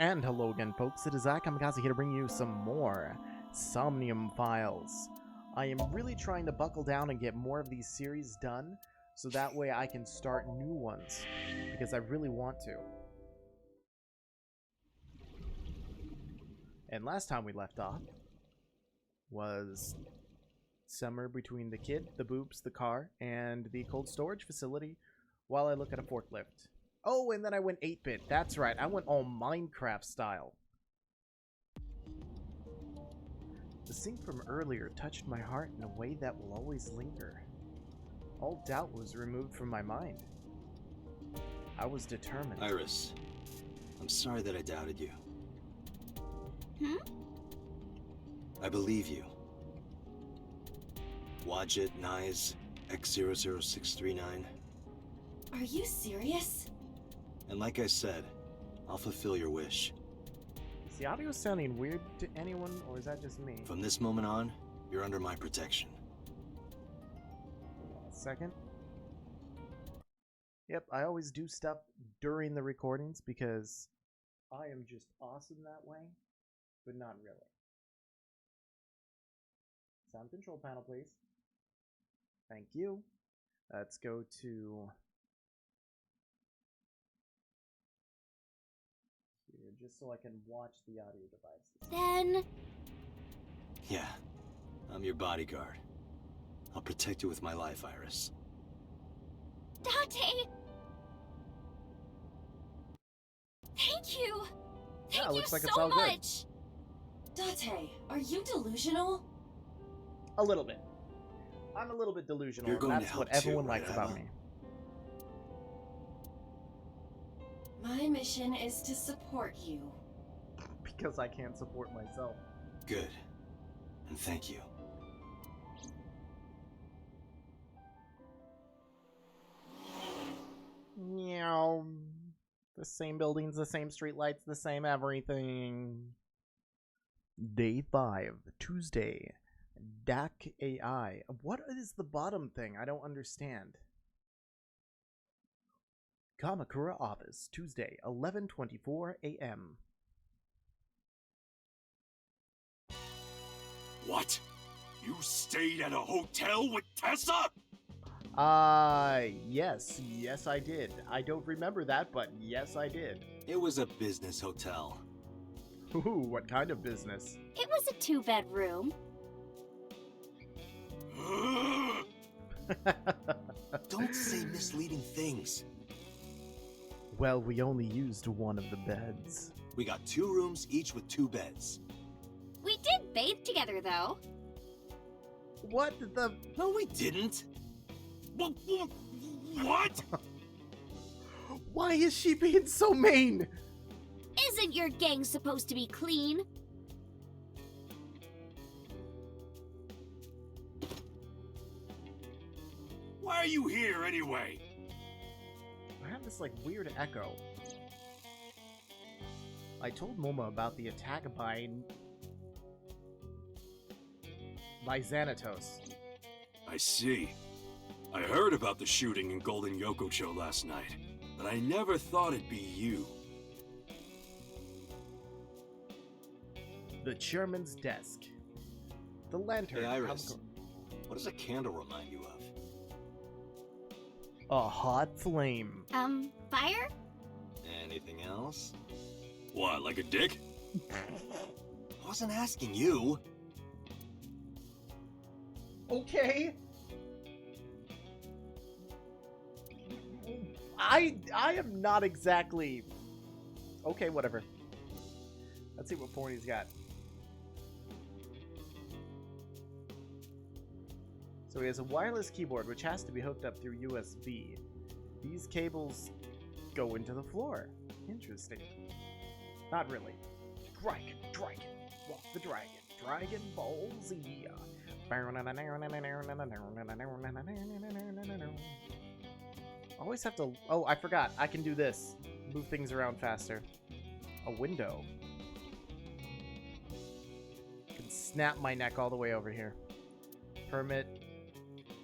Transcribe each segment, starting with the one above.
And hello again, folks. It is Kamikaze here to bring you some more Somnium Files. I am really trying to buckle down and get more of these series done, so that way I can start new ones, because I really want to. And last time we left off was somewhere between the kid, the boobs, the car, and the cold storage facility while I look at a forklift. Oh, and then I went 8-bit. That's right. I went all Minecraft style. The scene from earlier touched my heart in a way that will always linger. All doubt was removed from my mind. I was determined. Iris, I'm sorry that I doubted you. I believe you. Wadjet Nyes X00639. Are you serious? And like I said, I'll fulfill your wish. Is the audio sounding weird to anyone, or is that just me? From this moment on, you're under my protection. Hold on a second. Yep, I always do stuff during the recordings because I am just awesome that way, but not really. Sound control panel, please. Thank you. Let's go to here just so I can watch the audio devices. Then... Yeah, I'm your bodyguard. I'll protect you with my life, Iris. Dante! Thank you! Yeah, Thank you looks like it's so all good. much! Dante, are you delusional? A little bit. I'm a little bit delusional, You're and going to that's help what everyone too, right, likes about Ella? me. My mission is to support you. Because I can't support myself. Good. And thank you. Meow. The same buildings, the same streetlights, the same everything. Day 5, Tuesday. DAC AI. What is the bottom thing? I don't understand. Kamakura office, Tuesday, 11:24 a.m. What? You stayed at a hotel with Tessa? Yes. Yes, I did. I don't remember that, but yes, I did. It was a business hotel. Ooh, what kind of business? It was a 2-bedroom. Don't say misleading things. Well, we only used one of the beds. We got 2 rooms, each with 2 beds. We did bathe together, though. What the... No, we didn't. What? Why is she being so mean? Isn't your gang supposed to be clean? Why are you here anyway? I have this, like, weird echo. I told Moma about the attack by Xanatos. I see. I heard about the shooting in Golden Yokocho last night, but I never thought it'd be you. The chairman's desk. The lantern. Hey, Iris. What does a candle remind you of? A hot flame. Fire? Anything else? What, like a dick? I wasn't asking you. Okay. I am not exactly... Okay, whatever. Let's see what porn he's got. So he has a wireless keyboard, which has to be hooked up through USB. These cables go into the floor. Interesting. Not really. Dragon. Walk the dragon. Dragon Ball Z. Always have to... Oh, I forgot. I can do this. Move things around faster. A window. Can snap my neck all the way over here. Permit.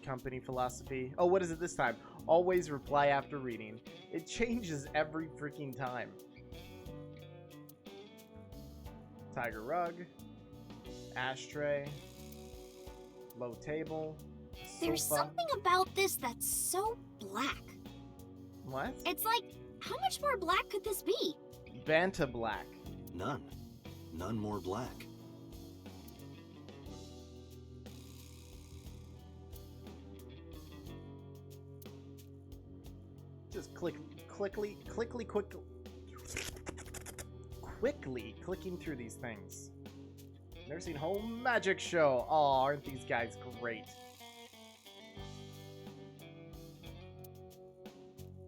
Company philosophy. Oh, what is it this time? Always reply after reading. It changes every freaking time. Tiger rug. Ashtray. Low table. There's Sofa. something about this that's so black. What? It's like, how much more black could this be? Banta black. None. None more black. Just quickly clicking through these things. Nursing home magic show. Oh, aren't these guys great?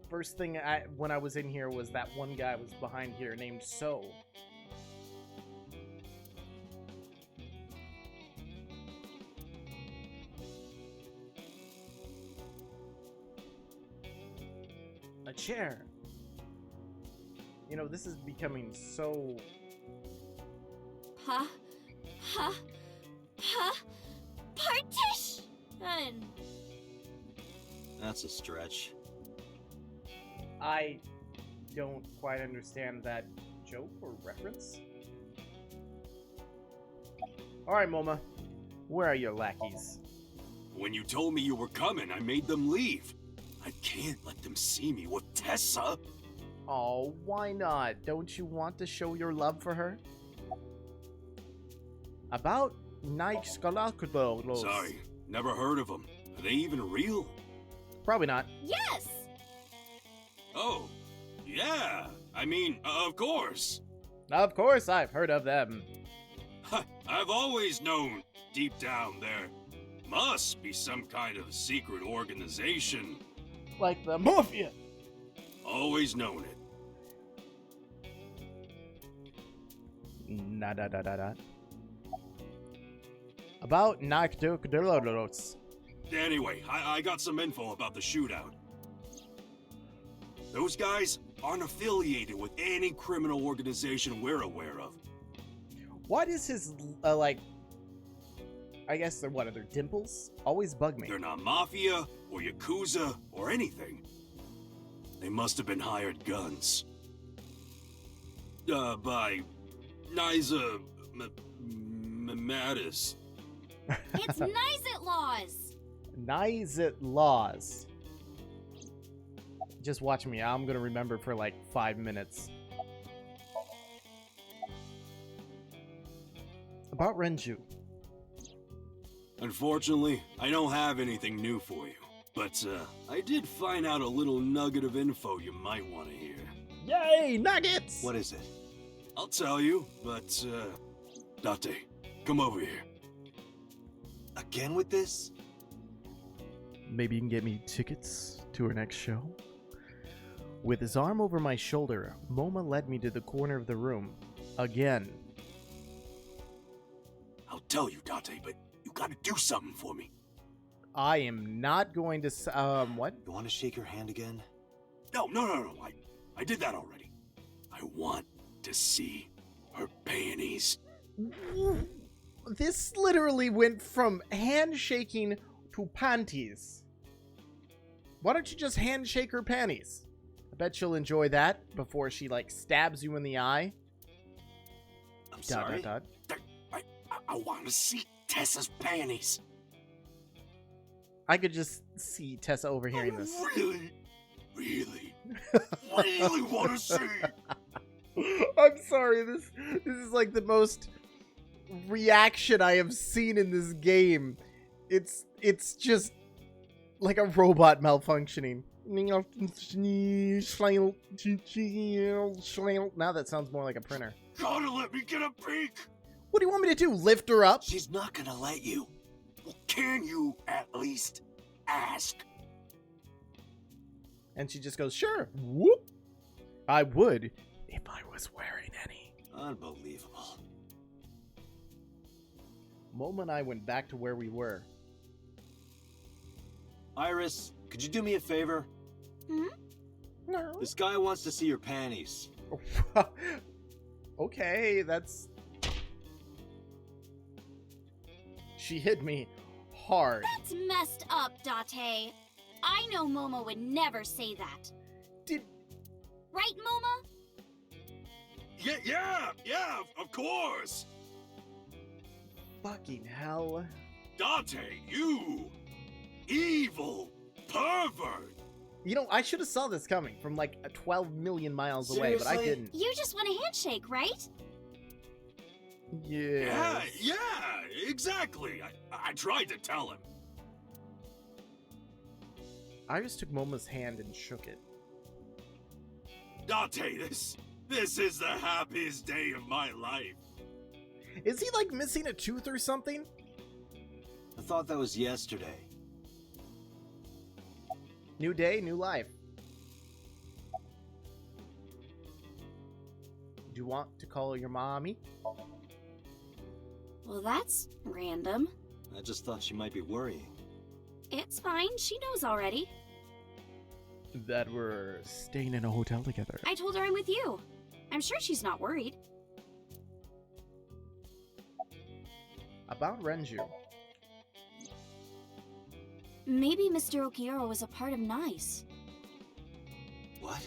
First thing when I was in here was that one guy was behind here named So. A chair. You know, this is becoming so... Partition! That's a stretch. I don't quite understand that joke or reference. Alright, Moma. Where are your lackeys? When you told me you were coming, I made them leave. I can't let them see me with Tessa. Oh, why not? Don't you want to show your love for her? About Nike Scalaculos. Sorry, never heard of them. Are they even real? Probably not. Yes! Oh, yeah. I mean, of course. Of course I've heard of them. I've always known, deep down there, must be some kind of secret organization. Like the Mafia. Always known it. Nah. About Nike Scalaculos. Anyway, I got some info about the shootout. Those guys aren't affiliated with any criminal organization we're aware of. What is his, like... I guess they're what, are their dimples? Always bug me. They're not mafia, or yakuza, or anything. They must have been hired guns. By Niza Mattis. It's Nizit laws! Nizit laws. Just watch me. I'm gonna remember for like 5 minutes. About Renju. Unfortunately, I don't have anything new for you. But, I did find out a little nugget of info you might want to hear. Yay, nuggets! What is it? I'll tell you, but, Date, come over here. Again with this? Maybe you can get me tickets to her next show? With his arm over my shoulder, Moma led me to the corner of the room. Again. I'll tell you, Date, but you gotta do something for me. I am not going to what? You want to shake her hand again? No. I did that already. I want to see her panties. This literally went from handshaking to panties. Why don't you just handshake her panties? I bet she'll enjoy that before she, like, stabs you in the eye. I'm sorry? I want to see Tessa's panties. I could just see Tessa overhearing this. Really want to see. I'm sorry, this is like the most reaction I have seen in this game. It's just like a robot malfunctioning. Now that sounds more like a printer. Gotta let me get a peek. What do you want me to do? Lift her up? She's not gonna let you. Well, can you at least ask? And she just goes, sure. Whoop. I would if I was wearing any. Unbelievable. Moma and I went back to where we were. Iris, could you do me a favor? No. This guy wants to see your panties. Okay, that's... She hit me hard. That's messed up, Date. I know Momo would never say that. Did... Right, Moma? Yeah, of course. Fucking hell. Dante, you evil pervert. You know, I should have saw this coming from like 12 million miles away, but I Seriously? didn't. You just want a handshake, right? Yeah. Yeah, exactly. I tried to tell him. Iris took Momo's hand and shook it. Dante, this is the happiest day of my life. Is he like missing a tooth or something? I thought that was yesterday. New day, new life. Do you want to call your mommy? Well, that's random. I just thought she might be worrying. It's fine, she knows already. That we're staying in a hotel together. I told her I'm with you. I'm sure she's not worried. About Renju. Maybe Mr. Okiura was a part of NICE. What?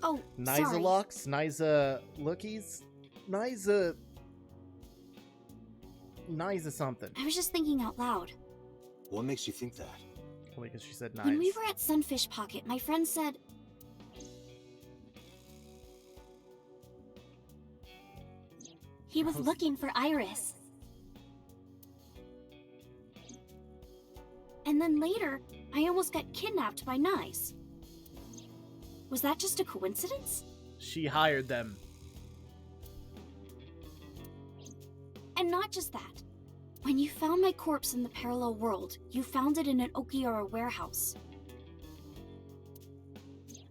Oh, Niza sorry. locks, Niza lookies, Niza something. I was just thinking out loud. What makes you think that? Only because she said nice. When we were at Sunfish Pocket, my friend said... he was looking for Iris. And then later, I almost got kidnapped by NICE. Was that just a coincidence? She hired them. And not just that. When you found my corpse in the parallel world, you found it in an Okiura warehouse.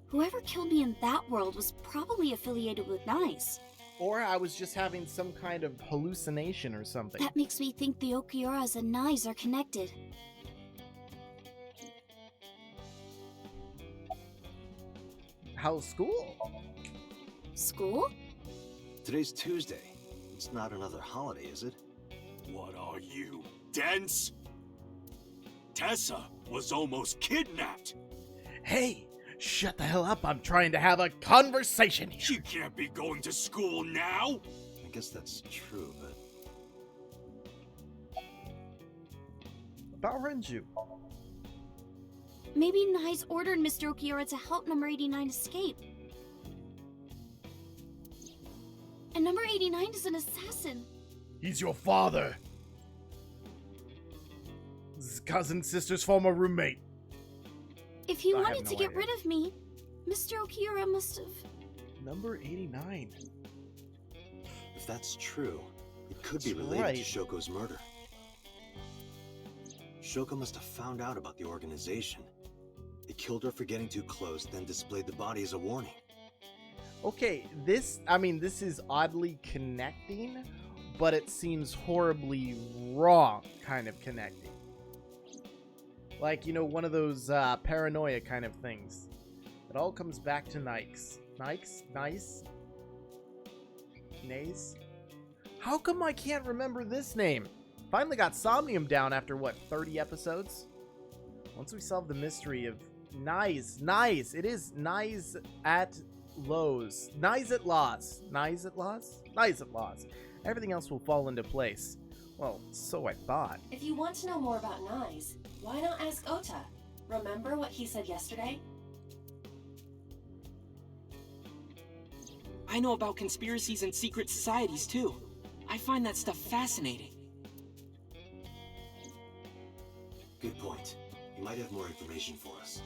Whoever killed me in that world was probably affiliated with NICE. Or I was just having some kind of hallucination or something. That makes me think the Okiuras and NICE are connected. How's school? School? Today's Tuesday. It's not another holiday, is it? What are you, dense? Tessa was almost kidnapped. Hey, shut the hell up. I'm trying to have a conversation here. She can't be going to school now. I guess that's true, but... About Renju. Maybe NICE ordered Mr. Okiura to help number 89 escape. And number 89 is an assassin. He's your father. His cousin, sister's former roommate. If he I have wanted no to get idea. rid of me, Mr. Okiura must have... Number 89. If that's true, it could be That's related right. to Shoko's murder. Shoko must have found out about the organization. They killed her for getting too close, then displayed the body as a warning. Okay, this is oddly connecting, but it seems horribly wrong kind of connecting. Like, you know, one of those paranoia kind of things. It all comes back to Nikes. Nikes? Nice? Nays? How come I can't remember this name? Finally got Somnium down after, what, 30 episodes? Once we solve the mystery of Nice. It is Nice at Lows. Nice at Laws. Nice at Laws? Nice at Laws. Everything else will fall into place. Well, so I thought. If you want to know more about NICE, why not ask Ota? Remember what he said yesterday? I know about conspiracies and secret societies too. I find that stuff fascinating. Good point. You might have more information for us.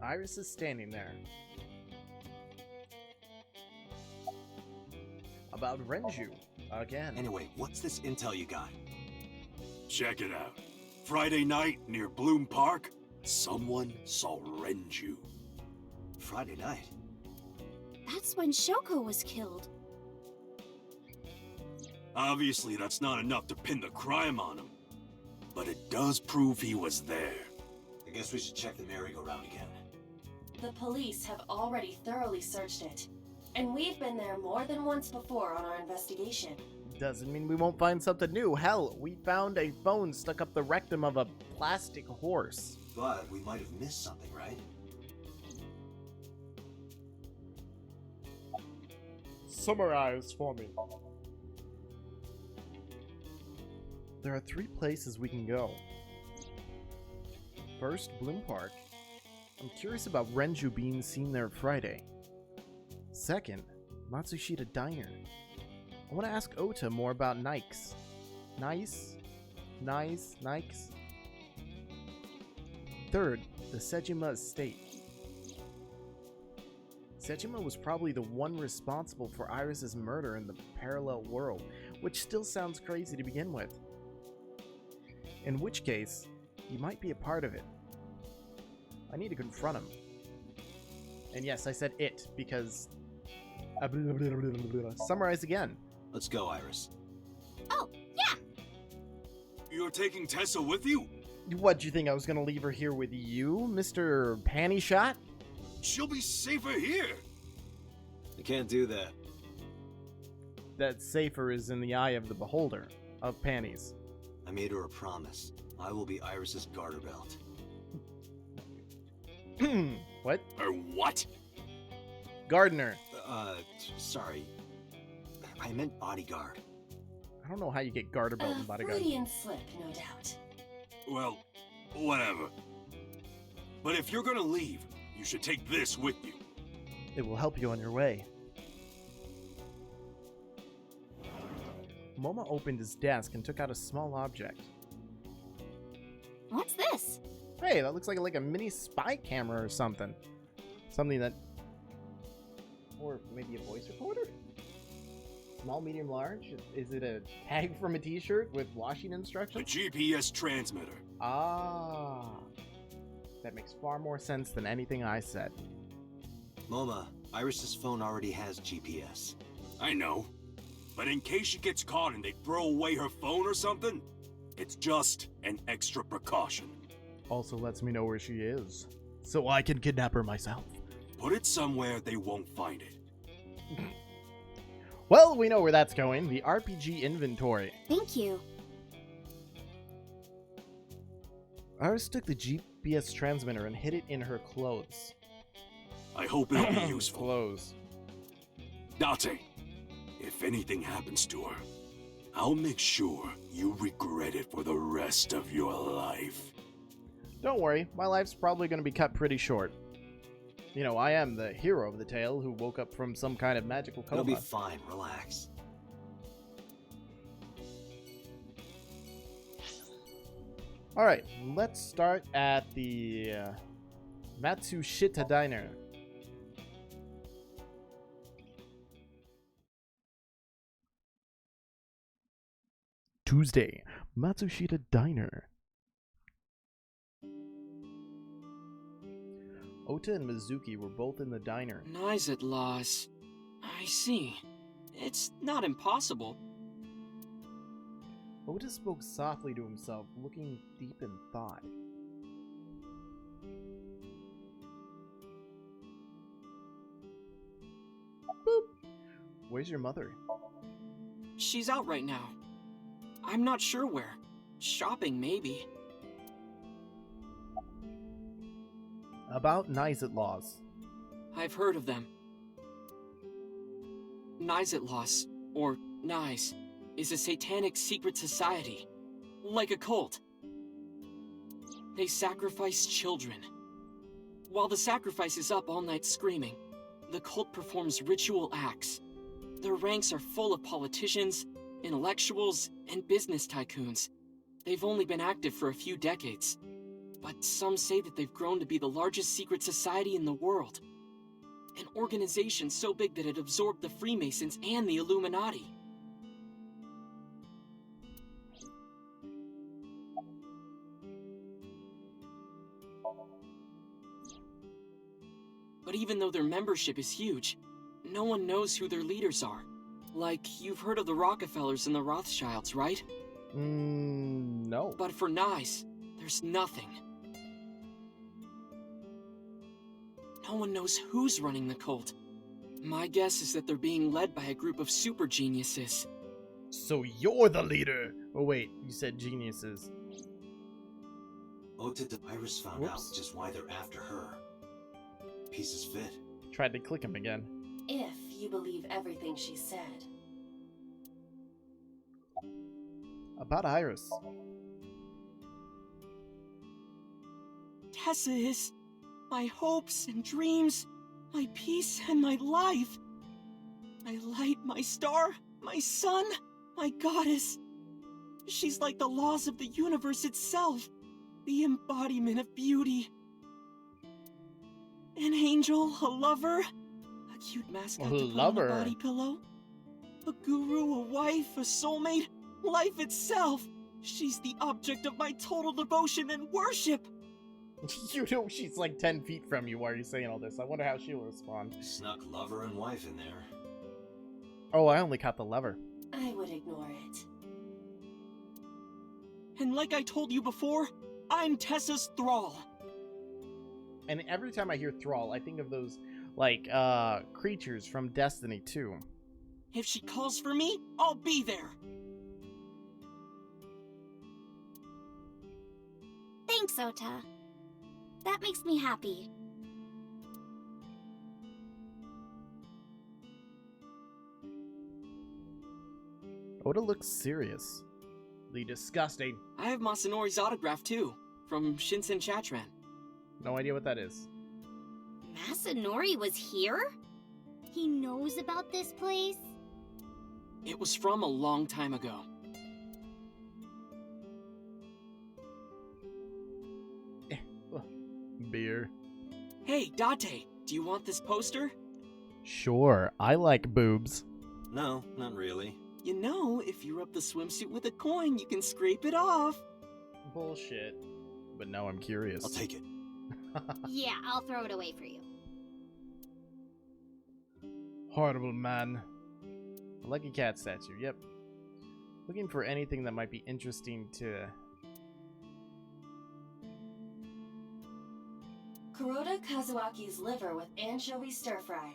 Iris is standing there. About Renju. Again. Anyway, what's this intel you got? Check it out. Friday night near Bloom Park, someone saw Renju. Friday night? That's when Shoko was killed. Obviously, that's not enough to pin the crime on him. But it does prove he was there. I guess we should check the merry-go-round again. The police have already thoroughly searched it. And we've been there more than once before on our investigation. Doesn't mean we won't find something new. Hell, we found a phone stuck up the rectum of a plastic horse. But we might have missed something, right? Summarize for me. There are 3 places we can go. First, Bloom Park. I'm curious about Renju being seen there Friday. Second, Matsushita Diner. I want to ask Ota more about Nikes. Nikes. Third, the Sejima estate. Sejima was probably the one responsible for Iris's murder in the parallel world, which still sounds crazy to begin with. In which case, he might be a part of it. I need to confront him. And yes, I said it, because... Summarize again. Let's go, Iris. Oh, yeah! You're taking Tessa with you? What, do you think I was gonna leave her here with you, Mr. Panty Shot? She'll be safer here. I can't do that. That safer is in the eye of the beholder, of panties. I made her a promise. I will be Iris's garter belt. What? Or what? Gardener. Sorry. I meant bodyguard. I don't know how you get garter belt and bodyguard. Freudian slip, no doubt. Well, whatever. But if you're gonna leave, you should take this with you. It will help you on your way. Moma opened his desk and took out a small object. What's this? Hey, that looks like a mini spy camera or something. Something that... Or maybe a voice recorder? Small, medium, large? Is it a tag from a t-shirt with washing A instructions? GPS transmitter. Ah. That makes far more sense than anything I said. Moma, Iris's phone already has GPS. I know. But in case she gets caught and they throw away her phone or something, it's just an extra precaution. Also lets me know where she is, so I can kidnap her myself. Put it somewhere they won't find it. Well, we know where that's going. The RPG inventory. Thank you. Iris took the GPS transmitter and hid it in her clothes. I hope it'll be useful. Clothes. Date, if anything happens to her, I'll make sure you regret it for the rest of your life. Don't worry, my life's probably going to be cut pretty short. You know, I am the hero of the tale who woke up from some kind of magical coma. It'll be fine, relax. Alright, let's start at the Matsushita Diner. Tuesday, Matsushita Diner. Ota and Mizuki were both in the diner. Nizet laws. I see. It's not impossible. Ota spoke softly to himself, looking deep in thought. Boop! Where's your mother? She's out right now. I'm not sure where. Shopping, maybe. About Nizet laws. I've heard of them. Nizet laws, or Nize, is a satanic secret society. Like a cult. They sacrifice children. While the sacrifice is up all night screaming, the cult performs ritual acts. Their ranks are full of politicians, intellectuals, and business tycoons. They've only been active for a few decades, but some say that they've grown to be the largest secret society in the world. An organization so big that it absorbed the Freemasons and the Illuminati. But even though their membership is huge, no one knows who their leaders are. Like, you've heard of the Rockefellers and the Rothschilds, right? No. But for Nice, there's nothing. No one knows who's running the cult. My guess is that they're being led by a group of super geniuses. So you're the leader! Oh wait, you said geniuses. Ota Iris found out just why they're after her. Pieces fit. Tried to click him again. If you believe everything she said? About Iris. Tessa is my hopes and dreams, my peace and my life. My light, my star, my sun, my goddess. She's like the laws of the universe itself, the embodiment of beauty. An angel, a lover, a cute mascot to put on a body pillow, a guru, a wife, a soulmate, life itself. She's the object of my total devotion and worship. You know she's like 10 feet from you while you're saying all this. I wonder how she'll respond. Snuck lover and wife in there. Oh, I only caught the lever. I would ignore it. And like I told you before, I'm Tessa's thrall. And every time I hear Thrall, I think of those, like, creatures from Destiny 2. If she calls for me, I'll be there. Thanks, Ota. That makes me happy. Oda looks serious. Disgusting. I have Masanori's autograph too, from Shinsen Chatran. No idea what that is. Masanori was here? He knows about this place? It was from a long time ago. Beer. Hey, Date, do you want this poster? Sure, I like boobs. No, not really. You know, if you rub the swimsuit with a coin, you can scrape it off. Bullshit. But now I'm curious. I'll take it. Yeah, I'll throw it away for you. Horrible man. I like a cat statue, yep. Looking for anything that might be interesting to... Kuroda Kazuaki's liver with anchovy stir-fry.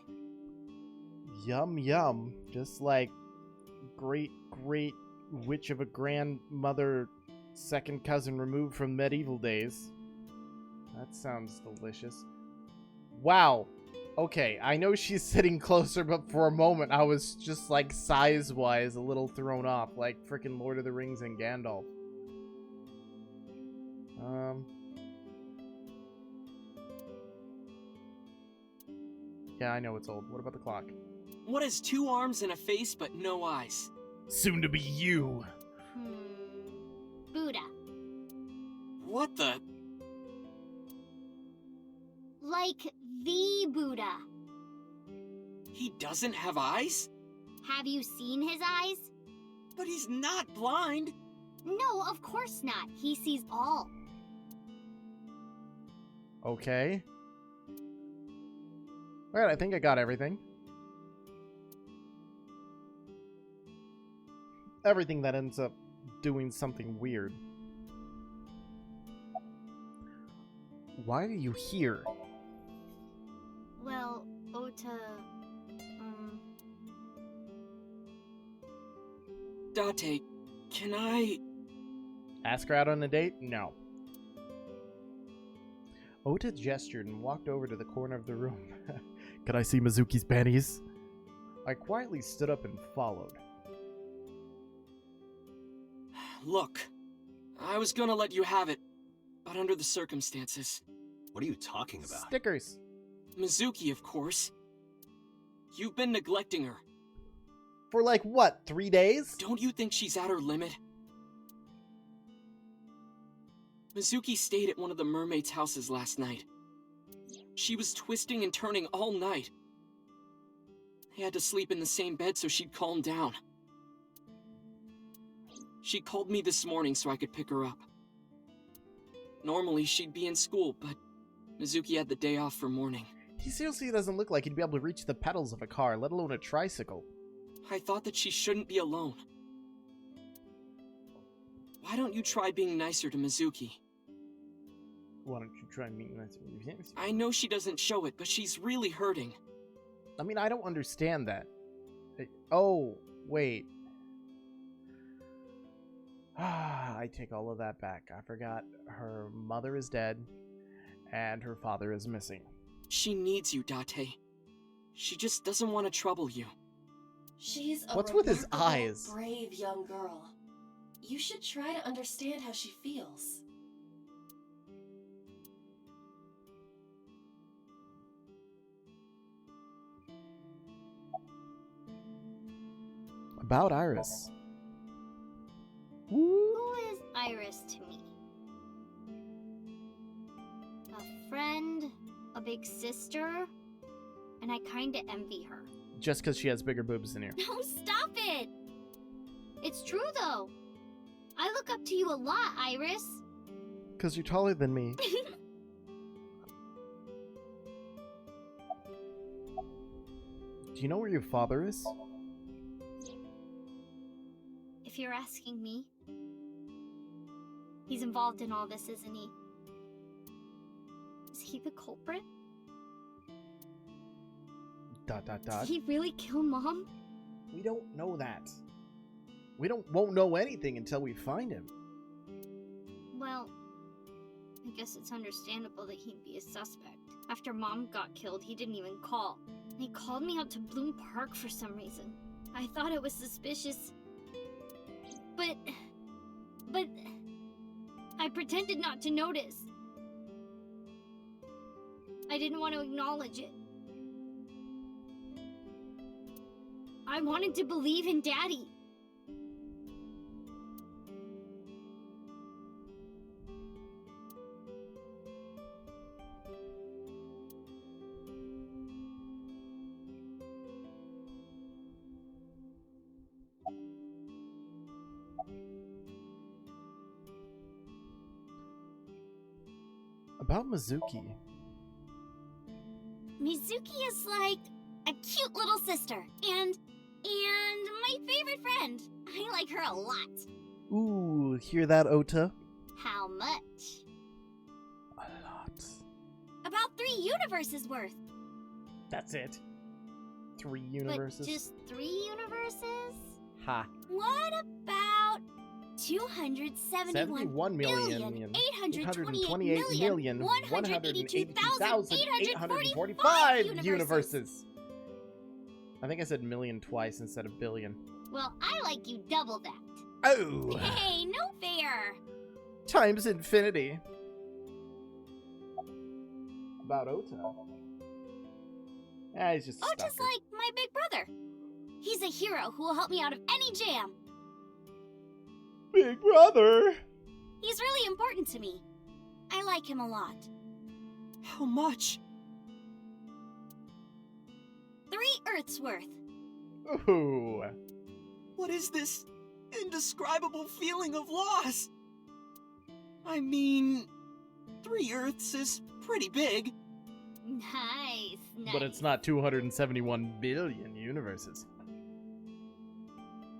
Yum yum. Just like great witch of a grandmother, second cousin removed from medieval days. That sounds delicious. Wow. Okay, I know she's sitting closer, but for a moment I was just like size-wise a little thrown off, like frickin' Lord of the Rings and Gandalf. Yeah, I know it's old. What about the clock? What has 2 arms and a face but no eyes? Soon to be you. Buddha. What the? Like the Buddha. He doesn't have eyes? Have you seen his eyes? But he's not blind. No, of course not. He sees all. Okay. Alright, I think I got everything. Everything that ends up doing something weird. Why are you here? Well, Ota... Date, can I... Ask her out on a date? No. Ota gestured and walked over to the corner of the room. Can I see Mizuki's panties? I quietly stood up and followed. Look, I was gonna let you have it, but under the circumstances. What are you talking about? Stickers. Mizuki, of course. You've been neglecting her. For like, what, 3 days? Don't you think she's at her limit? Mizuki stayed at one of the mermaids' houses last night. She was twisting and turning all night. They had to sleep in the same bed so she'd calm down. She called me this morning so I could pick her up. Normally, she'd be in school, but Mizuki had the day off for mourning. He seriously doesn't look like he'd be able to reach the pedals of a car, let alone a tricycle. I thought that she shouldn't be alone. Why don't you try being nicer to Mizuki? Why don't you try meeting nicer? I know she doesn't show it, but she's really hurting. I mean, I don't understand that. Oh, wait. I take all of that back. I forgot her mother is dead, and her father is missing. She needs you, Date. She just doesn't want to trouble you. She's a What's with his remarkable, eyes? brave young girl. You should try to understand how she feels. About Iris. Who is Iris to me? A friend, a big sister, and I kinda envy her. Just because she has bigger boobs than you. No, stop it! It's true though. I look up to you a lot, Iris. Because you're taller than me. Do you know where your father is? If you're asking me. He's involved in all this, isn't he? Is he the culprit? Did Did he really kill Mom? We don't know that. We won't know anything until we find him. Well, I guess it's understandable that he'd be a suspect. After Mom got killed, he didn't even call. He called me out to Bloom Park for some reason. I thought it was suspicious. But I pretended not to notice. I didn't want to acknowledge it. I wanted to believe in Daddy. About Mizuki. Mizuki is like a cute little sister and my favorite friend. I like her a lot. Ooh, hear that, Ota? How much? A lot. About 3 universes worth. That's it. 3 universes? But just 3 universes? Ha. What about 271,828,182,845 universes. I think I said million twice instead of billion. Well, I like you double that. Oh! Hey, no fair. Times infinity. About Ota. He's just a Ota's stalker. like my big brother. He's a hero who will help me out of any jam. Big brother! He's really important to me. I like him a lot. How much? 3 Earths worth. Ooh. What is this indescribable feeling of loss? I mean, 3 Earths is pretty big. Nice. But it's not 271 billion universes.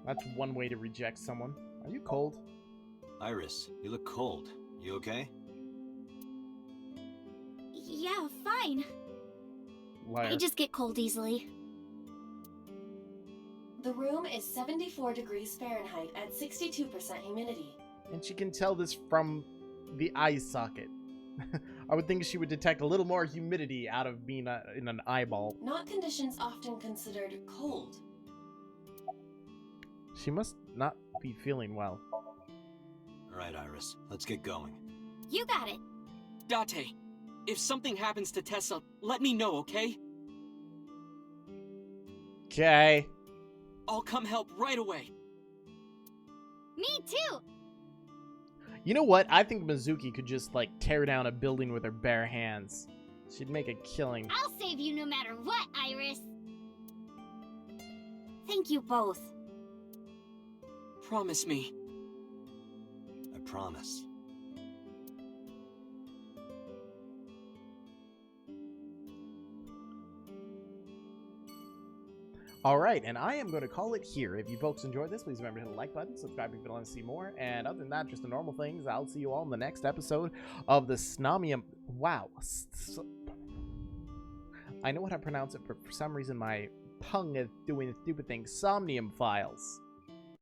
That's one way to reject someone. Are you cold? Iris, you look cold. You okay? Yeah, fine. Liar. I just get cold easily. The room is 74 degrees Fahrenheit at 62% humidity. And she can tell this from the eye socket. I would think she would detect a little more humidity out of being in an eyeball. Not conditions often considered cold. She must not be feeling well. Alright, Iris, let's get going. You got it. Date, if something happens to Tessa, let me know, okay? Okay. I'll come help right away. Me too. You know what? I think Mizuki could just, like, tear down a building with her bare hands. She'd make a killing. I'll save you no matter what, Iris. Thank you both. Promise me. I promise. Alright, and I am going to call it here. If you folks enjoyed this, please remember to hit the like button, subscribe if you want to see more, and other than that, just the normal things. I'll see you all in the next episode of the Somnium... Wow. I know how to pronounce it, but for some reason my tongue is doing a stupid thing. Somnium Files.